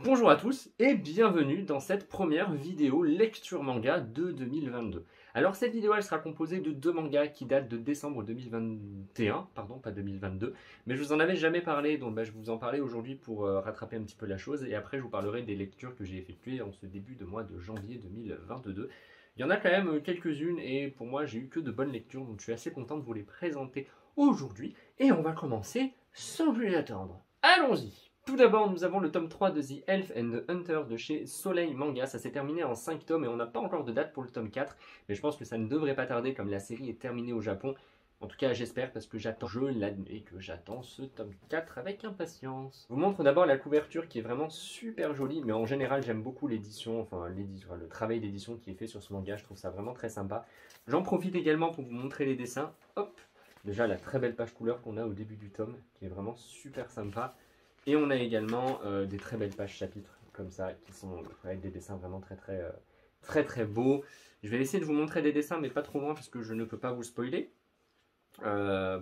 Bonjour à tous et bienvenue dans cette première vidéo lecture manga de 2022. Alors cette vidéo elle sera composée de deux mangas qui datent de décembre 2021, pardon pas 2022, mais je vous en avais jamais parlé donc je vais vous en parler aujourd'hui pour rattraper un petit peu la chose et après je vous parlerai des lectures que j'ai effectuées en ce début de mois de janvier 2022. Il y en a quand même quelques-unes et pour moi j'ai eu que de bonnes lectures donc je suis assez content de vous les présenter aujourd'hui et on va commencer sans plus attendre. Allons-y! Tout d'abord, nous avons le tome 3 de The Elf and the Hunter de chez Soleil Manga. Ça s'est terminé en 5 tomes et on n'a pas encore de date pour le tome 4. Mais je pense que ça ne devrait pas tarder comme la série est terminée au Japon. En tout cas, j'espère parce que je l'admets que j'attends ce tome 4 avec impatience. Je vous montre d'abord la couverture qui est vraiment super jolie. Mais en général, j'aime beaucoup l'édition, le travail d'édition qui est fait sur ce manga. Je trouve ça vraiment très sympa. J'en profite également pour vous montrer les dessins. Hop! Déjà, la très belle page couleur qu'on a au début du tome qui est vraiment super sympa. Et on a également des très belles pages chapitres comme ça qui sont avec des dessins vraiment très beaux. Je vais essayer de vous montrer des dessins mais pas trop loin parce que je ne peux pas vous spoiler. Alors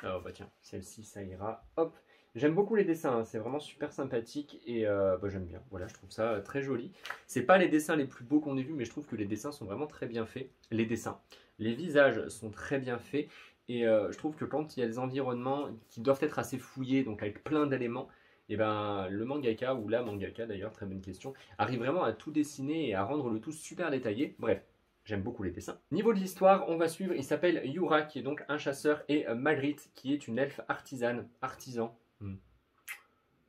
bah tiens, celle-ci ça ira. Hop, j'aime beaucoup les dessins, hein. C'est vraiment super sympathique et j'aime bien. Voilà, je trouve ça très joli. C'est pas les dessins les plus beaux qu'on ait vus mais je trouve que les dessins sont vraiment très bien faits. Les visages sont très bien faits. Et je trouve que quand il y a des environnements qui doivent être assez fouillés, donc avec plein d'éléments, et ben le mangaka, ou la mangaka d'ailleurs, très bonne question, arrive vraiment à tout dessiner et à rendre le tout super détaillé. Bref, j'aime beaucoup les dessins. Niveau de l'histoire, on va suivre, il s'appelle Yura, qui est donc un chasseur, et Magritte, qui est une elfe artisan.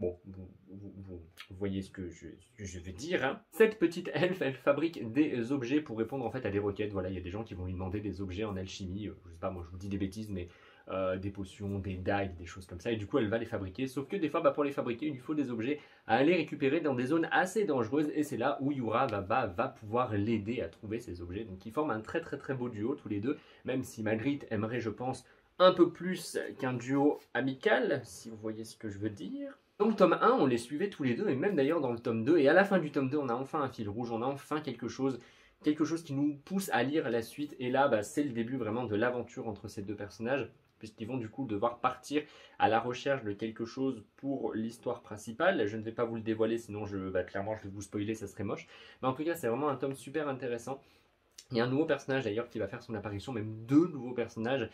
Bon, vous voyez ce que je vais dire. Hein. Cette petite elfe, elle fabrique des objets pour répondre en fait à des requêtes. Voilà, il y a des gens qui vont lui demander des objets en alchimie. Je sais pas, moi je vous dis des bêtises, mais des potions, des dagues, des choses comme ça. Et du coup, elle va les fabriquer. Sauf que des fois, pour les fabriquer, il lui faut des objets à aller récupérer dans des zones assez dangereuses. Et c'est là où Yura va pouvoir l'aider à trouver ces objets. Donc ils forment un très beau duo tous les deux. Même si Magritte aimerait, je pense, un peu plus qu'un duo amical, si vous voyez ce que je veux dire. Dans le tome 1, on les suivait tous les deux, et même d'ailleurs dans le tome 2, et à la fin du tome 2, on a enfin un fil rouge, on a enfin quelque chose qui nous pousse à lire la suite, et là, c'est le début vraiment de l'aventure entre ces deux personnages, puisqu'ils vont du coup devoir partir à la recherche de quelque chose pour l'histoire principale. Je ne vais pas vous le dévoiler, sinon clairement je vais vous spoiler, ça serait moche. Mais en tout cas, c'est vraiment un tome super intéressant. Il y a un nouveau personnage d'ailleurs qui va faire son apparition, même deux nouveaux personnages.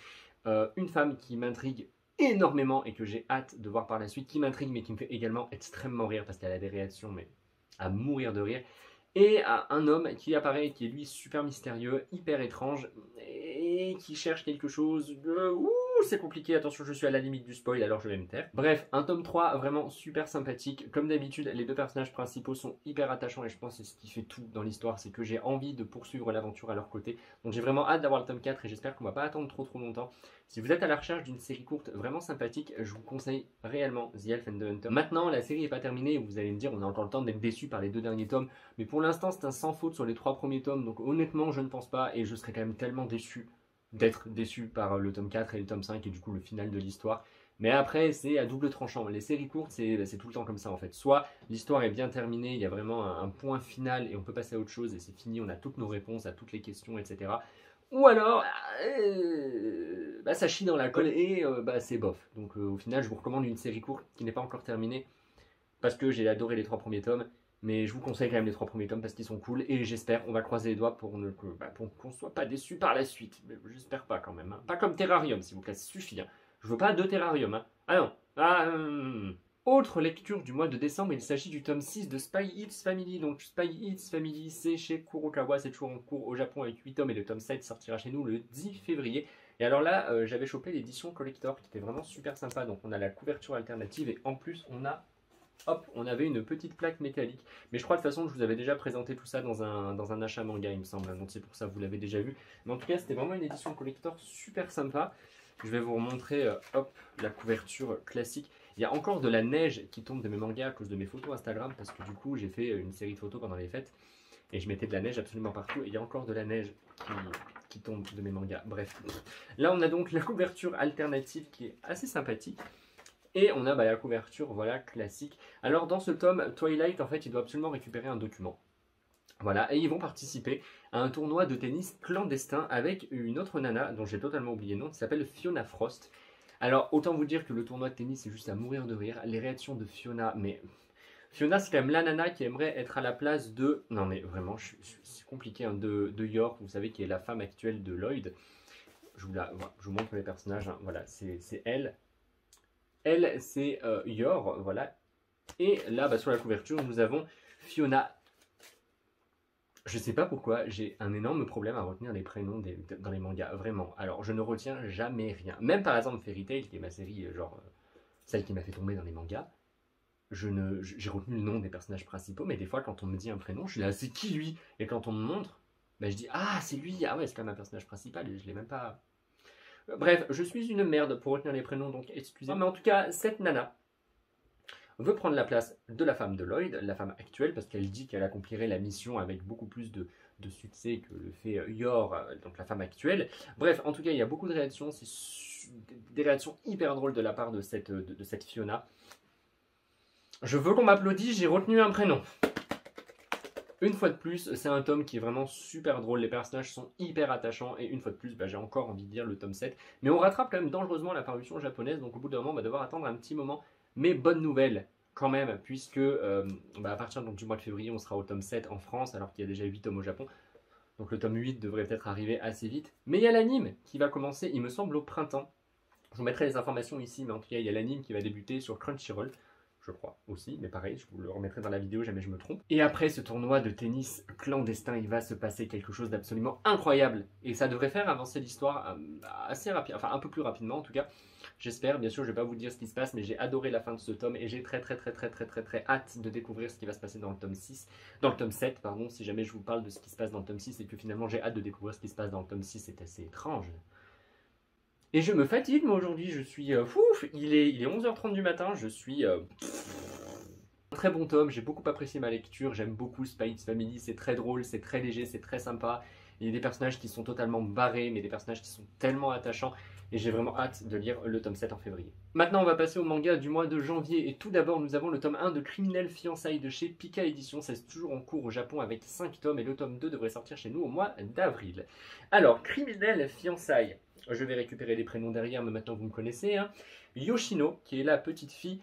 Une femme qui m'intrigue énormément et que j'ai hâte de voir par la suite, qui m'intrigue mais qui me fait également extrêmement rire parce qu'elle a des réactions mais à mourir de rire. Et un homme qui apparaît, qui est lui super mystérieux, hyper étrange et qui cherche quelque chose de... c'est compliqué, attention je suis à la limite du spoil alors je vais me taire. Bref, un tome 3 vraiment super sympathique. Comme d'habitude, les deux personnages principaux sont hyper attachants et je pense que c'est ce qui fait tout dans l'histoire, c'est que j'ai envie de poursuivre l'aventure à leur côté. Donc j'ai vraiment hâte d'avoir le tome 4 et j'espère qu'on va pas attendre trop longtemps. Si vous êtes à la recherche d'une série courte vraiment sympathique, je vous conseille réellement The Elf and the Hunter. Maintenant, la série n'est pas terminée et vous allez me dire on a encore le temps d'être déçu par les deux derniers tomes, mais pour l'instant c'est un sans faute sur les 3 premiers tomes, donc honnêtement je ne pense pas et je serais quand même tellement déçu d'être déçu par le tome 4 et le tome 5 et du coup le final de l'histoire. Mais après, c'est à double tranchant. Les séries courtes, c'est tout le temps comme ça en fait. Soit l'histoire est bien terminée, il y a vraiment un point final et on peut passer à autre chose et c'est fini, on a toutes nos réponses à toutes les questions, etc. Ou alors, ça chie dans la colle et c'est bof. Donc au final, je vous recommande une série courte qui n'est pas encore terminée parce que j'ai adoré les 3 premiers tomes. Mais je vous conseille quand même les 3 premiers tomes parce qu'ils sont cool et j'espère, on va croiser les doigts pour qu'on ne soit pas déçu par la suite. Mais j'espère pas quand même. Hein. Pas comme Terrarium, s'il vous plaît, ça suffit. Hein. Je veux pas 2 Terrarium. Hein. Ah non. Autre lecture du mois de décembre, il s'agit du tome 6 de Spy X Family. Donc Spy X Family, c'est chez Kurokawa, c'est toujours en cours au Japon avec 8 tomes et le tome 7 sortira chez nous le 10 février. Et alors là, j'avais chopé l'édition collector qui était vraiment super sympa. Donc on a la couverture alternative et en plus on a... Hop, on avait une petite plaque métallique. Mais je crois de toute façon que je vous avais déjà présenté tout ça dans un achat manga, il me semble. Donc c'est pour ça que vous l'avez déjà vu. Mais en tout cas, c'était vraiment une édition collector super sympa. Je vais vous remontrer la couverture classique. Il y a encore de la neige qui tombe de mes mangas à cause de mes photos Instagram. Parce que du coup, j'ai fait une série de photos pendant les fêtes. Et je mettais de la neige absolument partout. Et il y a encore de la neige qui tombe de mes mangas. Bref. Là, on a donc la couverture alternative qui est assez sympathique. Et on a la couverture classique. Alors dans ce tome, Twilight, en fait, il doit absolument récupérer un document. Voilà, et ils vont participer à un tournoi de tennis clandestin avec une autre nana, dont j'ai totalement oublié le nom, qui s'appelle Fiona Frost. Alors, autant vous dire que le tournoi de tennis, c'est juste à mourir de rire. Les réactions de Fiona, mais Fiona, c'est quand même la nana qui aimerait être à la place de... Non mais vraiment, c'est compliqué, hein, de York, vous savez, qui est la femme actuelle de Lloyd. Voilà, je vous montre les personnages, hein. Voilà, c'est elle. Elle, c'est Yor, voilà. Et là, bah, sur la couverture, nous avons Fiona. Je sais pas pourquoi, j'ai un énorme problème à retenir les prénoms dans les mangas, vraiment. Alors, je ne retiens jamais rien. Même par exemple Fairy Tail, qui est ma série, celle qui m'a fait tomber dans les mangas, j'ai retenu le nom des personnages principaux, mais des fois, quand on me dit un prénom, je suis là, c'est qui lui? Et quand on me montre, bah, je dis, ah, c'est lui, ah ouais, c'est quand même un personnage principal, et je l'ai même pas... Bref, je suis une merde pour retenir les prénoms, donc excusez-moi. Mais en tout cas, cette nana veut prendre la place de la femme de Lloyd, la femme actuelle, parce qu'elle dit qu'elle accomplirait la mission avec beaucoup plus de succès que le fait Yor, donc la femme actuelle. Bref, en tout cas, il y a beaucoup de réactions, c'est des réactions hyper drôles de la part de cette Fiona. Je veux qu'on m'applaudisse, j'ai retenu un prénom. Une fois de plus, c'est un tome qui est vraiment super drôle, les personnages sont hyper attachants, et une fois de plus, bah, j'ai encore envie de lire le tome 7. Mais on rattrape quand même dangereusement la parution japonaise, donc au bout d'un moment, on va devoir attendre un petit moment. Mais bonne nouvelle quand même, puisque à partir donc, du mois de février, on sera au tome 7 en France, alors qu'il y a déjà 8 tomes au Japon. Donc le tome 8 devrait peut-être arriver assez vite. Mais il y a l'anime qui va commencer, il me semble, au printemps. Je vous mettrai les informations ici, mais en tout cas, il y a l'anime qui va débuter sur Crunchyroll. Je crois aussi, mais pareil, je vous le remettrai dans la vidéo, jamais je me trompe. Et après ce tournoi de tennis clandestin, il va se passer quelque chose d'absolument incroyable. Et ça devrait faire avancer l'histoire assez rapide, enfin un peu plus rapidement en tout cas. J'espère, bien sûr, je ne vais pas vous dire ce qui se passe, mais j'ai adoré la fin de ce tome et j'ai très hâte de découvrir ce qui va se passer dans le tome 6, dans le tome 7, pardon, si jamais je vous parle de ce qui se passe dans le tome 6 et que finalement j'ai hâte de découvrir ce qui se passe dans le tome 6, c'est assez étrange. Et je me fatigue, moi aujourd'hui, je suis il est 11h30 du matin, je suis... Très bon tome, j'ai beaucoup apprécié ma lecture, j'aime beaucoup Spy X Family, c'est très drôle, c'est très léger, c'est très sympa. Il y a des personnages qui sont totalement barrés, mais des personnages qui sont tellement attachants, et j'ai vraiment hâte de lire le tome 7 en février. Maintenant, on va passer au manga du mois de janvier, et tout d'abord, nous avons le tome 1 de Criminel Fiançailles de chez Pika Éditions. C'est toujours en cours au Japon avec 5 tomes, et le tome 2 devrait sortir chez nous au mois d'avril. Alors, Criminel Fiançailles, je vais récupérer les prénoms derrière, mais maintenant vous me connaissez, hein. Yoshino, qui est la petite fille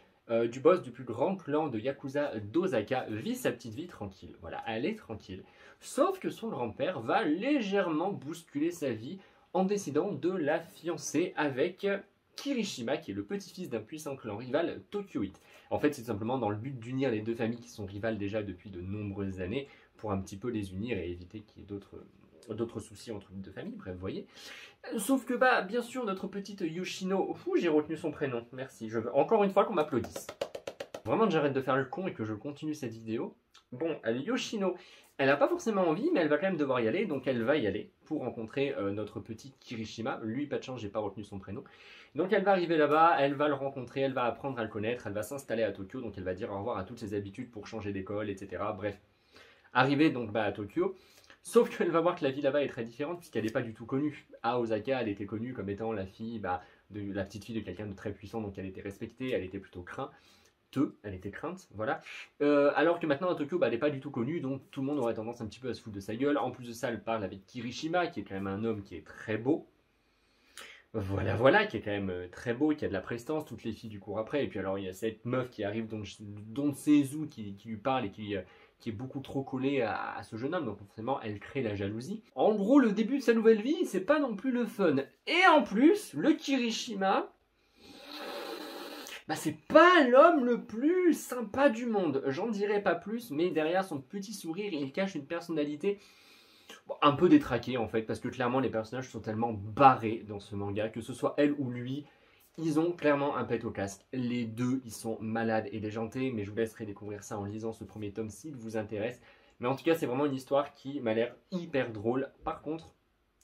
du boss du plus grand clan de Yakuza d'Osaka, vit sa petite vie tranquille. Voilà, elle est tranquille. Sauf que son grand-père va légèrement bousculer sa vie en décidant de la fiancer avec Kirishima, qui est le petit-fils d'un puissant clan rival, Tokyo Heat. En fait, c'est simplement dans le but d'unir les deux familles qui sont rivales déjà depuis de nombreuses années, pour un petit peu les unir et éviter qu'il y ait d'autres soucis entre les deux familles, bref, vous voyez. Sauf que, bah, bien sûr, notre petite Yoshino, j'ai retenu son prénom, merci, je veux encore une fois qu'on m'applaudisse. Vraiment que j'arrête de faire le con et que je continue cette vidéo. Bon, Yoshino, elle n'a pas forcément envie, mais elle va quand même devoir y aller, donc elle va y aller pour rencontrer notre petit Kirishima. Lui, pas de chance, j'ai pas retenu son prénom. Donc elle va arriver là-bas, elle va le rencontrer, elle va apprendre à le connaître, elle va s'installer à Tokyo, donc elle va dire au revoir à toutes ses habitudes pour changer d'école, etc. Bref, arrivée donc à Tokyo. Sauf qu'elle va voir que la vie là-bas est très différente puisqu'elle n'est pas du tout connue. À Osaka, elle était connue comme étant la fille, la petite fille de quelqu'un de très puissant, donc elle était respectée, elle était plutôt crainte. Elle était crainte, voilà. Alors que maintenant à Tokyo, elle n'est pas du tout connue, donc tout le monde aurait tendance un petit peu à se foutre de sa gueule. En plus de ça, elle parle avec Kirishima, qui est quand même un homme qui est très beau. Voilà, qui est quand même très beau, qui a de la prestance, toutes les filles du cours après. Et puis alors, il y a cette meuf qui arrive, dont Seizu, qui lui parle et qui est beaucoup trop collée à ce jeune homme. Donc forcément, elle crée la jalousie. En gros, le début de sa nouvelle vie, c'est pas non plus le fun. Et en plus, le Kirishima, c'est pas l'homme le plus sympa du monde. J'en dirai pas plus, mais derrière son petit sourire, il cache une personnalité un peu détraquée en fait, parce que clairement les personnages sont tellement barrés dans ce manga, que ce soit elle ou lui, ils ont clairement un pet au casque. Les deux, ils sont malades et déjantés, mais je vous laisserai découvrir ça en lisant ce premier tome s'il vous intéresse. Mais en tout cas, c'est vraiment une histoire qui m'a l'air hyper drôle. Par contre,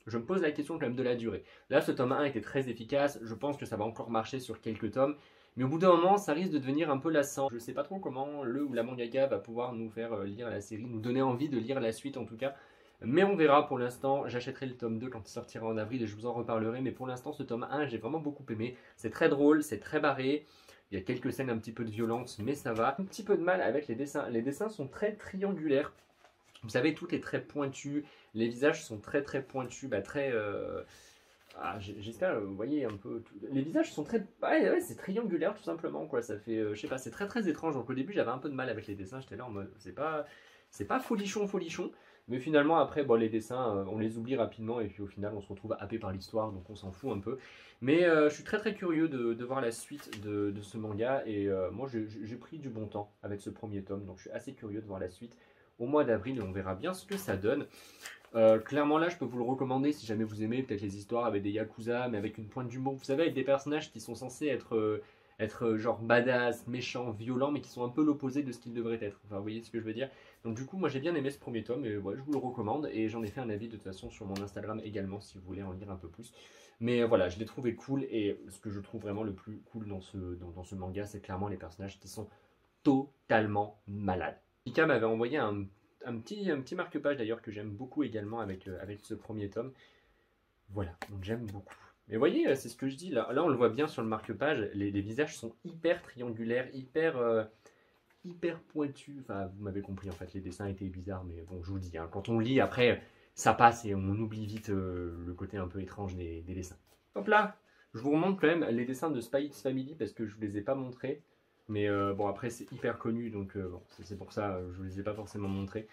je me pose la question quand même de la durée. Là, ce tome 1 était très efficace, je pense que ça va encore marcher sur quelques tomes, mais au bout d'un moment, ça risque de devenir un peu lassant. Je ne sais pas trop comment le ou la mangaka va pouvoir nous faire lire la série, nous donner envie de lire la suite en tout cas. Mais on verra pour l'instant, j'achèterai le tome 2 quand il sortira en avril et je vous en reparlerai. Mais pour l'instant, ce tome 1, j'ai vraiment beaucoup aimé. C'est très drôle, c'est très barré. Il y a quelques scènes un petit peu de violence, mais ça va. Un petit peu de mal avec les dessins. Les dessins sont très triangulaires. Vous savez, tout est très pointu. Les visages sont très pointus, J'espère, vous voyez un peu. Les visages sont très. Ouais, c'est triangulaire tout simplement, quoi. Ça fait. Je sais pas, c'est très très étrange. Donc au début, j'avais un peu de mal avec les dessins. J'étais là en mode. C'est pas folichon, folichon. Mais finalement, après, bon, les dessins, on les oublie rapidement. Et puis au final, on se retrouve happé par l'histoire. Donc on s'en fout un peu. Mais je suis très très curieux de voir la suite de ce manga. Et moi, j'ai pris du bon temps avec ce premier tome. Donc je suis assez curieux de voir la suite au mois d'avril. Et on verra bien ce que ça donne. Clairement là je peux vous le recommander si jamais vous aimez peut-être les histoires avec des yakuza mais avec une pointe d'humour, vous savez, avec des personnages qui sont censés être genre badass, méchants, violents mais qui sont un peu l'opposé de ce qu'ils devraient être, enfin vous voyez ce que je veux dire. Donc du coup moi j'ai bien aimé ce premier tome et ouais, je vous le recommande et j'en ai fait un avis de toute façon sur mon Instagram également si vous voulez en lire un peu plus. Mais voilà, je l'ai trouvé cool et ce que je trouve vraiment le plus cool dans ce manga c'est clairement les personnages qui sont totalement malades. Pika m'avait envoyé un petit marque-page d'ailleurs que j'aime beaucoup également avec ce premier tome. Voilà, donc j'aime beaucoup. Mais vous voyez, c'est ce que je dis, là on le voit bien sur le marque-page, les visages sont hyper triangulaires, hyper pointus. Enfin, vous m'avez compris, en fait, les dessins étaient bizarres, mais bon, je vous dis, hein, quand on lit, après, ça passe et on oublie vite le côté un peu étrange des dessins. Hop là, je vous remonte quand même les dessins de Spy X Family parce que je ne vous les ai pas montrés. Mais bon, après, c'est hyper connu, donc bon, c'est pour ça, je ne vous les ai pas forcément montrés.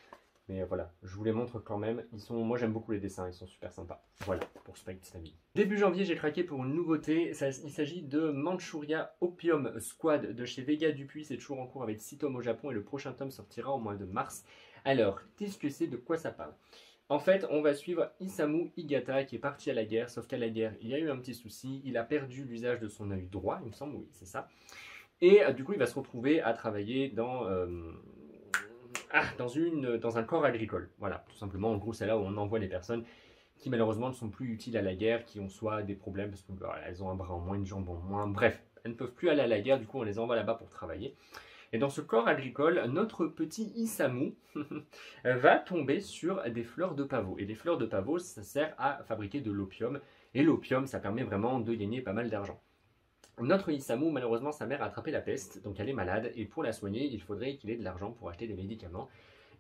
Mais voilà, je vous les montre quand même. Moi, j'aime beaucoup les dessins, ils sont super sympas. Voilà, pour Spy X Family. Début janvier, j'ai craqué pour une nouveauté. Il s'agit de Manchuria Opium Squad de chez Vega Dupuis. C'est toujours en cours avec 6 tomes au Japon et le prochain tome sortira au mois de mars. Alors, qu'est-ce que c'est, de quoi ça parle? En fait, on va suivre Isamu Higata qui est parti à la guerre, sauf qu'à la guerre, il y a eu un petit souci. Il a perdu l'usage de son œil droit, il me semble, oui, c'est ça. Et du coup, il va se retrouver à travailler dans un corps agricole. Voilà, tout simplement. En gros, c'est là où on envoie les personnes qui malheureusement ne sont plus utiles à la guerre, qui ont soit des problèmes parce qu'elles ont un bras en moins, une jambe en moins. Bref, elles ne peuvent plus aller à la guerre. Du coup, on les envoie là-bas pour travailler. Et dans ce corps agricole, notre petit Isamu va tomber sur des fleurs de pavot. Et les fleurs de pavot, ça sert à fabriquer de l'opium. Et l'opium, ça permet vraiment de gagner pas mal d'argent. Notre Isamu, malheureusement, sa mère a attrapé la peste, donc elle est malade, et pour la soigner, il faudrait qu'il ait de l'argent pour acheter des médicaments.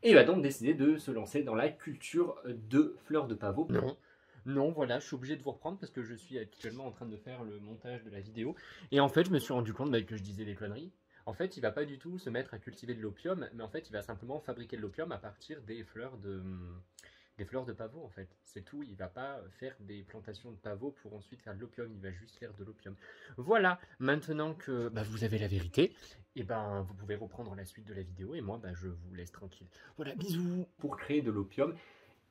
Et il va donc décider de se lancer dans la culture de fleurs de pavot. Non. Non, voilà, je suis obligé de vous reprendre parce que je suis actuellement en train de faire le montage de la vidéo. Et en fait, je me suis rendu compte que je disais des conneries. En fait, il va pas du tout se mettre à cultiver de l'opium, mais en fait, il va simplement fabriquer de l'opium à partir des fleurs de pavot, en fait. C'est tout, il va pas faire des plantations de pavot pour ensuite faire de l'opium, il va juste faire de l'opium. Voilà, maintenant que vous avez la vérité, et vous pouvez reprendre la suite de la vidéo et moi je vous laisse tranquille. Voilà, bisous. Pour créer de l'opium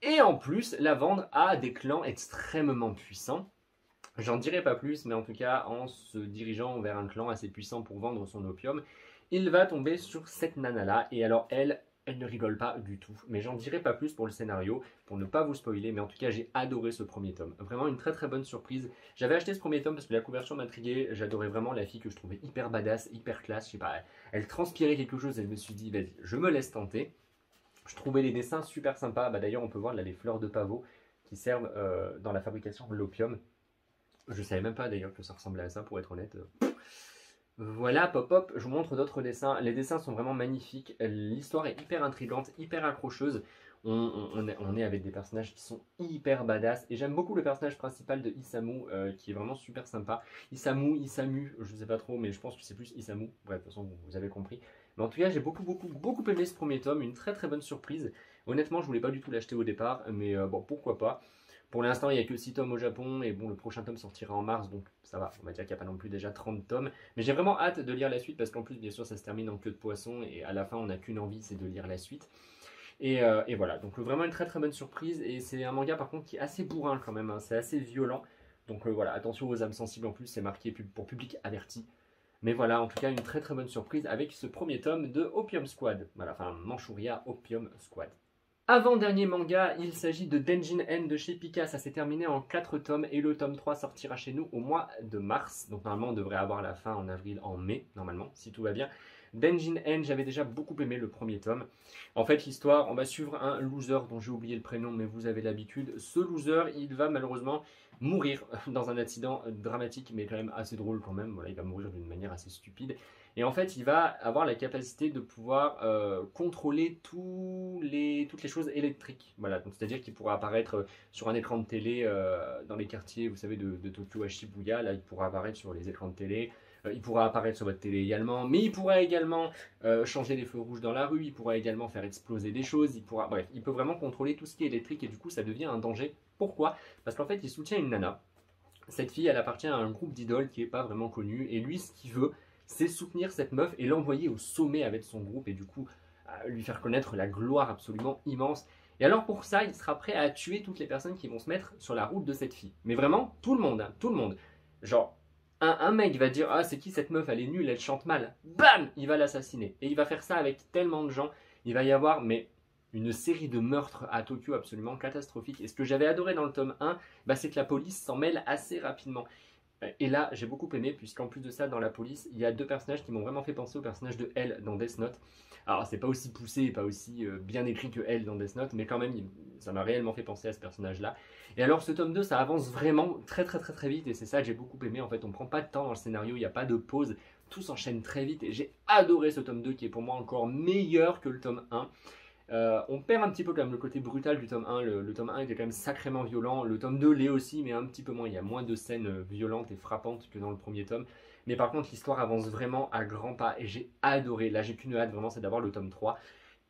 et en plus la vendre à des clans extrêmement puissants. J'en dirai pas plus, mais en tout cas, en se dirigeant vers un clan assez puissant pour vendre son opium, il va tomber sur cette nana-là. Et alors, elle ne rigole pas du tout. Mais j'en dirai pas plus pour le scénario, pour ne pas vous spoiler. Mais en tout cas, j'ai adoré ce premier tome. Vraiment une très très bonne surprise. J'avais acheté ce premier tome parce que la couverture m'intriguait. J'adorais vraiment la fille que je trouvais hyper badass, hyper classe. Je sais pas, elle transpirait quelque chose et je me suis dit, vas-y, je me laisse tenter. Je trouvais les dessins super sympas. D'ailleurs, on peut voir là les fleurs de pavot qui servent dans la fabrication de l'opium. Je savais même pas d'ailleurs que ça ressemblait à ça, pour être honnête. Voilà, pop-up, je vous montre d'autres dessins. Les dessins sont vraiment magnifiques. L'histoire est hyper intrigante, hyper accrocheuse. On est avec des personnages qui sont hyper badass. Et j'aime beaucoup le personnage principal de Isamu, qui est vraiment super sympa. Isamu, je sais pas trop, mais je pense que c'est plus Isamu. Bref, de toute façon, vous avez compris. Mais en tout cas, j'ai beaucoup aimé ce premier tome. Une très très bonne surprise. Honnêtement, je voulais pas du tout l'acheter au départ, mais bon, pourquoi pas. Pour l'instant, il n'y a que 6 tomes au Japon, et bon, le prochain tome sortira en mars, donc ça va, on va dire qu'il n'y a pas non plus déjà 30 tomes. Mais j'ai vraiment hâte de lire la suite, parce qu'en plus, bien sûr, ça se termine en queue de poisson, et à la fin, on n'a qu'une envie, c'est de lire la suite. Et voilà, donc vraiment une très très bonne surprise, et c'est un manga par contre qui est assez bourrin quand même, hein, c'est assez violent. Donc voilà, attention aux âmes sensibles, en plus c'est marqué pour public averti. Mais voilà, en tout cas, une très très bonne surprise avec ce premier tome de Opium Squad. Voilà, enfin, Manchuria Opium Squad. Avant-dernier manga, il s'agit de Denjin N de chez Pika. Ça s'est terminé en 4 tomes et le tome 3 sortira chez nous au mois de mars. Donc normalement, on devrait avoir la fin en avril, en mai, normalement, si tout va bien. Denjin N, j'avais déjà beaucoup aimé le premier tome. En fait, l'histoire, on va suivre un loser dont j'ai oublié le prénom, mais vous avez l'habitude. Ce loser, il va malheureusement mourir dans un accident dramatique, mais quand même assez drôle quand même. Voilà, il va mourir d'une manière assez stupide. Et en fait, il va avoir la capacité de pouvoir contrôler toutes les choses électriques. Voilà, donc c'est-à-dire qu'il pourra apparaître sur un écran de télé dans les quartiers, vous savez, de Tokyo à Shibuya. Là, il pourra apparaître sur les écrans de télé. Il pourra apparaître sur votre télé également, mais il pourra également changer les feux rouges dans la rue. Il pourra également faire exploser des choses. Bref, il peut vraiment contrôler tout ce qui est électrique et du coup, ça devient un danger. Pourquoi? Parce qu'en fait, il soutient une nana. Cette fille, elle appartient à un groupe d'idoles qui n'est pas vraiment connu. Et lui, ce qu'il veut, c'est soutenir cette meuf et l'envoyer au sommet avec son groupe et du coup lui faire connaître la gloire absolument immense. Et alors pour ça, il sera prêt à tuer toutes les personnes qui vont se mettre sur la route de cette fille. Mais vraiment, tout le monde, hein, tout le monde. Genre, un mec va dire « Ah, c'est qui cette meuf? Elle est nulle, elle chante mal. » Bam! Il va l'assassiner. Et il va faire ça avec tellement de gens. Il va y avoir, mais une série de meurtres à Tokyo absolument catastrophique. Et ce que j'avais adoré dans le tome 1, bah, c'est que la police s'en mêle assez rapidement. Et là, j'ai beaucoup aimé, puisqu'en plus de ça, dans la police, il y a deux personnages qui m'ont vraiment fait penser au personnage de Elle dans Death Note. Alors, c'est pas aussi poussé et pas aussi bien écrit que Elle dans Death Note, mais quand même, ça m'a réellement fait penser à ce personnage-là. Et alors, ce tome 2, ça avance vraiment très très très très vite, et c'est ça que j'ai beaucoup aimé. En fait, on prend pas de temps dans le scénario, il n'y a pas de pause, tout s'enchaîne très vite, et j'ai adoré ce tome 2, qui est pour moi encore meilleur que le tome 1. On perd un petit peu quand même le côté brutal du tome 1. Le tome 1 était quand même sacrément violent. Le tome 2 l'est aussi, mais un petit peu moins. Il y a moins de scènes violentes et frappantes que dans le premier tome. Mais par contre, l'histoire avance vraiment à grands pas et j'ai adoré. Là, j'ai qu'une hâte vraiment, c'est d'avoir le tome 3.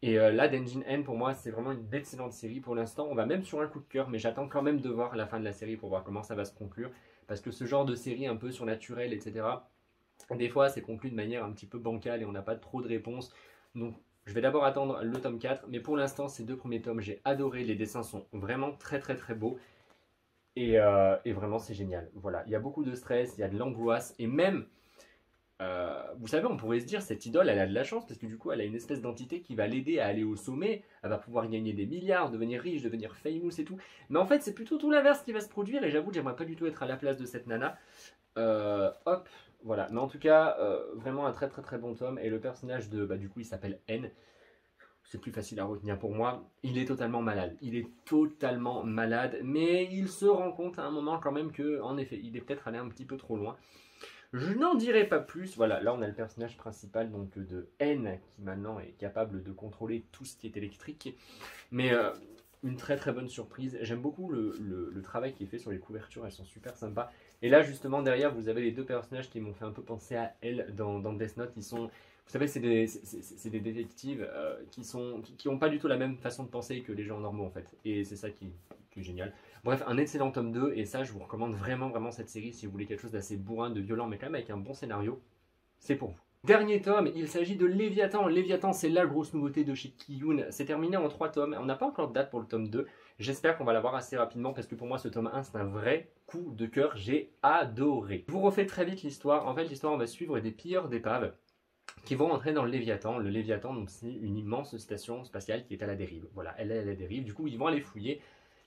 Et là, Denjin N, pour moi, c'est vraiment une excellente série pour l'instant. On va même sur un coup de cœur, mais j'attends quand même de voir la fin de la série pour voir comment ça va se conclure. Parce que ce genre de série un peu surnaturelle, etc., des fois, c'est conclu de manière un petit peu bancale et on n'a pas trop de réponses. Donc, je vais d'abord attendre le tome 4, mais pour l'instant, ces deux premiers tomes, j'ai adoré. Les dessins sont vraiment très très très beaux. Et vraiment, c'est génial. Voilà, il y a beaucoup de stress, il y a de l'angoisse, et même, vous savez, on pourrait se dire, cette idole, elle a de la chance, parce que du coup, elle a une espèce d'entité qui va l'aider à aller au sommet, elle va pouvoir gagner des milliards, devenir riche, devenir famous et tout. Mais en fait, c'est plutôt tout l'inverse qui va se produire, et j'avoue que j'aimerais pas du tout être à la place de cette nana. Hop, voilà. Mais en tout cas, vraiment un très très très bon tome, et le personnage de, du coup, il s'appelle N. C'est plus facile à retenir pour moi. Il est totalement malade. Il est totalement malade. Mais il se rend compte à un moment quand même que, en effet, il est peut-être allé un petit peu trop loin. Je n'en dirai pas plus. Voilà, là on a le personnage principal donc de N qui maintenant est capable de contrôler tout ce qui est électrique. Mais une très très bonne surprise. J'aime beaucoup le travail qui est fait sur les couvertures. Elles sont super sympas. Et là justement derrière vous avez les deux personnages qui m'ont fait un peu penser à elle dans Death Note. Ils sont... Vous savez, c'est des détectives qui ont pas du tout la même façon de penser que les gens normaux en fait. Et c'est ça qui est génial. Bref, un excellent tome 2 et ça je vous recommande vraiment vraiment cette série si vous voulez quelque chose d'assez bourrin, de violent mais quand même avec un bon scénario. C'est pour vous. Dernier tome, il s'agit de Léviathan. Léviathan, c'est la grosse nouveauté de chez Kiyun. C'est terminé en 3 tomes. On n'a pas encore de date pour le tome 2. J'espère qu'on va l'avoir assez rapidement parce que pour moi, ce tome 1, c'est un vrai coup de cœur. J'ai adoré. Je vous refais très vite l'histoire. En fait, l'histoire, on va suivre des pilleurs d'épaves qui vont entrer dans le Léviathan. Le Léviathan, donc c'est une immense station spatiale qui est à la dérive. Voilà, elle est à la dérive. Du coup, ils vont aller fouiller.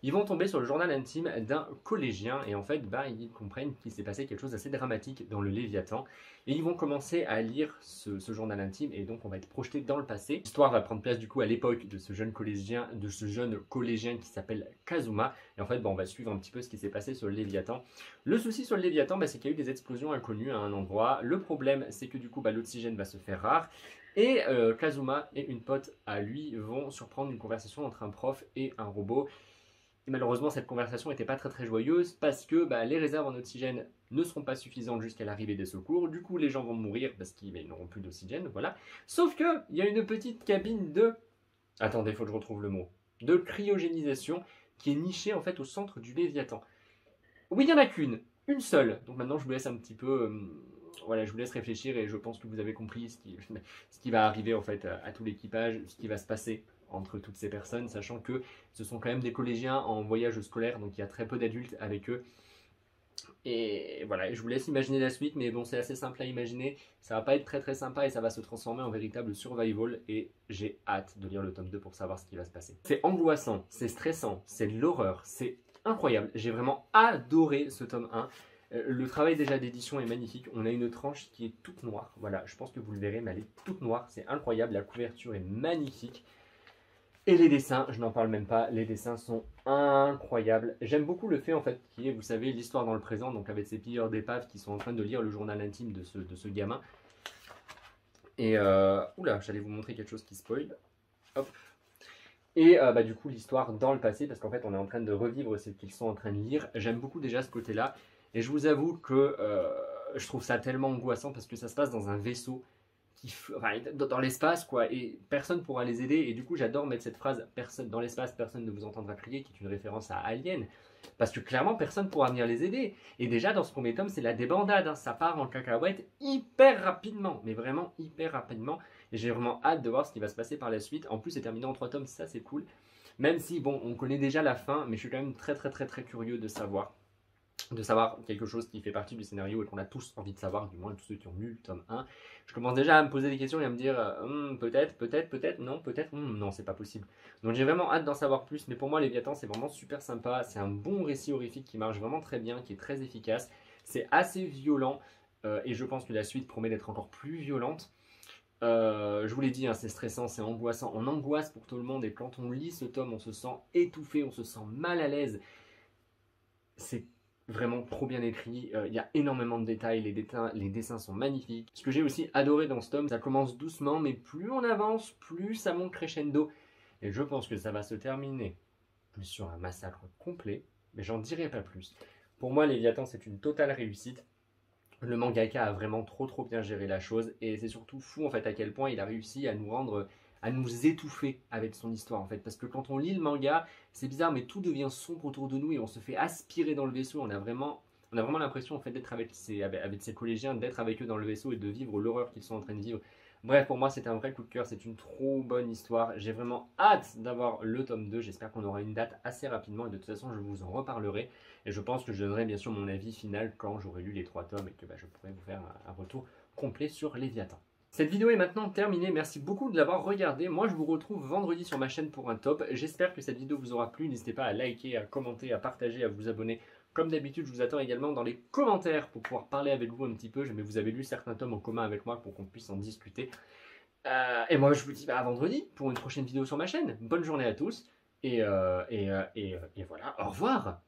Ils vont tomber sur le journal intime d'un collégien et en fait, ils comprennent qu'il s'est passé quelque chose d'assez dramatique dans le Léviathan et ils vont commencer à lire ce journal intime et donc on va être projeté dans le passé. L'histoire va prendre place du coup à l'époque de ce jeune collégien qui s'appelle Kazuma et en fait, on va suivre un petit peu ce qui s'est passé sur le Léviathan. Le souci sur le Léviathan, c'est qu'il y a eu des explosions inconnues à un endroit. Le problème, c'est que du coup, l'oxygène va se faire rare. Et Kazuma et une pote à lui vont surprendre une conversation entre un prof et un robot. Et malheureusement, cette conversation n'était pas très très joyeuse parce que les réserves en oxygène ne seront pas suffisantes jusqu'à l'arrivée des secours. Du coup, les gens vont mourir parce qu'ils n'auront plus d'oxygène, voilà. Sauf qu'il y a une petite cabine de... Attendez, il faut que je retrouve le mot. De cryogénisation qui est nichée en fait au centre du Léviathan. Oui, il n'y en a qu'une, une seule. Donc maintenant, je vous laisse un petit peu... voilà, je vous laisse réfléchir et je pense que vous avez compris ce qui va arriver en fait à tout l'équipage, ce qui va se passer entre toutes ces personnes, sachant que ce sont quand même des collégiens en voyage scolaire, donc il y a très peu d'adultes avec eux. Et voilà, je vous laisse imaginer la suite, mais bon, c'est assez simple à imaginer. Ça va pas être très très sympa et ça va se transformer en véritable survival. Et j'ai hâte de lire le tome 2 pour savoir ce qui va se passer. C'est angoissant, c'est stressant, c'est de l'horreur, c'est incroyable. J'ai vraiment adoré ce tome 1. Le travail déjà d'édition est magnifique. On a une tranche qui est toute noire. Voilà, je pense que vous le verrez, mais elle est toute noire. C'est incroyable, la couverture est magnifique. Et les dessins, je n'en parle même pas, les dessins sont incroyables. J'aime beaucoup le fait en fait qu'il y ait, vous savez, l'histoire dans le présent, donc avec ces pilleurs d'épaves qui sont en train de lire le journal intime de ce gamin. Et oula, j'allais vous montrer quelque chose qui spoil. Hop. Et du coup, l'histoire dans le passé, parce qu'en fait, on est en train de revivre ce qu'ils sont en train de lire. J'aime beaucoup déjà ce côté-là. Et je vous avoue que je trouve ça tellement angoissant parce que ça se passe dans un vaisseau enfin, dans l'espace, quoi. Et personne pourra les aider. Et du coup, j'adore mettre cette phrase personne, dans l'espace, personne ne vous entendra crier, qui est une référence à Alien. Parce que clairement, personne pourra venir les aider. Et déjà, dans ce premier tome, c'est la débandade, hein. Ça part en cacahuète hyper rapidement. Mais vraiment hyper rapidement. Et j'ai vraiment hâte de voir ce qui va se passer par la suite. En plus, c'est terminé en 3 tomes, ça c'est cool. Même si, bon, on connaît déjà la fin, mais je suis quand même très très très très curieux de savoir quelque chose qui fait partie du scénario et qu'on a tous envie de savoir, du moins tous ceux qui ont lu le tome 1. Je commence déjà à me poser des questions et à me dire peut-être, non, c'est pas possible. Donc j'ai vraiment hâte d'en savoir plus, mais pour moi, Léviathan, c'est vraiment super sympa. C'est un bon récit horrifique qui marche vraiment très bien, qui est très efficace. C'est assez violent et je pense que la suite promet d'être encore plus violente. Je vous l'ai dit, hein, c'est stressant, c'est angoissant. On angoisse pour tout le monde et quand on lit ce tome, on se sent étouffé, on se sent mal à l'aise. C'est vraiment trop bien écrit, il y a énormément de détails, les dessins sont magnifiques. Ce que j'ai aussi adoré dans ce tome, ça commence doucement, mais plus on avance, plus ça monte crescendo. Et je pense que ça va se terminer sur un massacre complet, mais j'en dirai pas plus. Pour moi, Léviathan, c'est une totale réussite. Le mangaka a vraiment trop bien géré la chose, et c'est surtout fou en fait à quel point il a réussi à nous étouffer avec son histoire en fait, parce que quand on lit le manga, c'est bizarre mais tout devient sombre autour de nous et on se fait aspirer dans le vaisseau, on a vraiment l'impression en fait d'être avec ses collégiens, d'être avec eux dans le vaisseau et de vivre l'horreur qu'ils sont en train de vivre. Bref, pour moi c'est un vrai coup de cœur, c'est une trop bonne histoire, j'ai vraiment hâte d'avoir le tome 2, j'espère qu'on aura une date assez rapidement et de toute façon je vous en reparlerai et je pense que je donnerai bien sûr mon avis final quand j'aurai lu les 3 tomes et que je pourrai vous faire un retour complet sur Léviathan. Cette vidéo est maintenant terminée, merci beaucoup de l'avoir regardée. Moi je vous retrouve vendredi sur ma chaîne pour un top. J'espère que cette vidéo vous aura plu, n'hésitez pas à liker, à commenter, à partager, à vous abonner. Comme d'habitude, je vous attends également dans les commentaires pour pouvoir parler avec vous un petit peu. Jamais vous avez lu certains tomes en commun avec moi pour qu'on puisse en discuter. Et moi je vous dis à vendredi pour une prochaine vidéo sur ma chaîne. Bonne journée à tous et voilà, au revoir.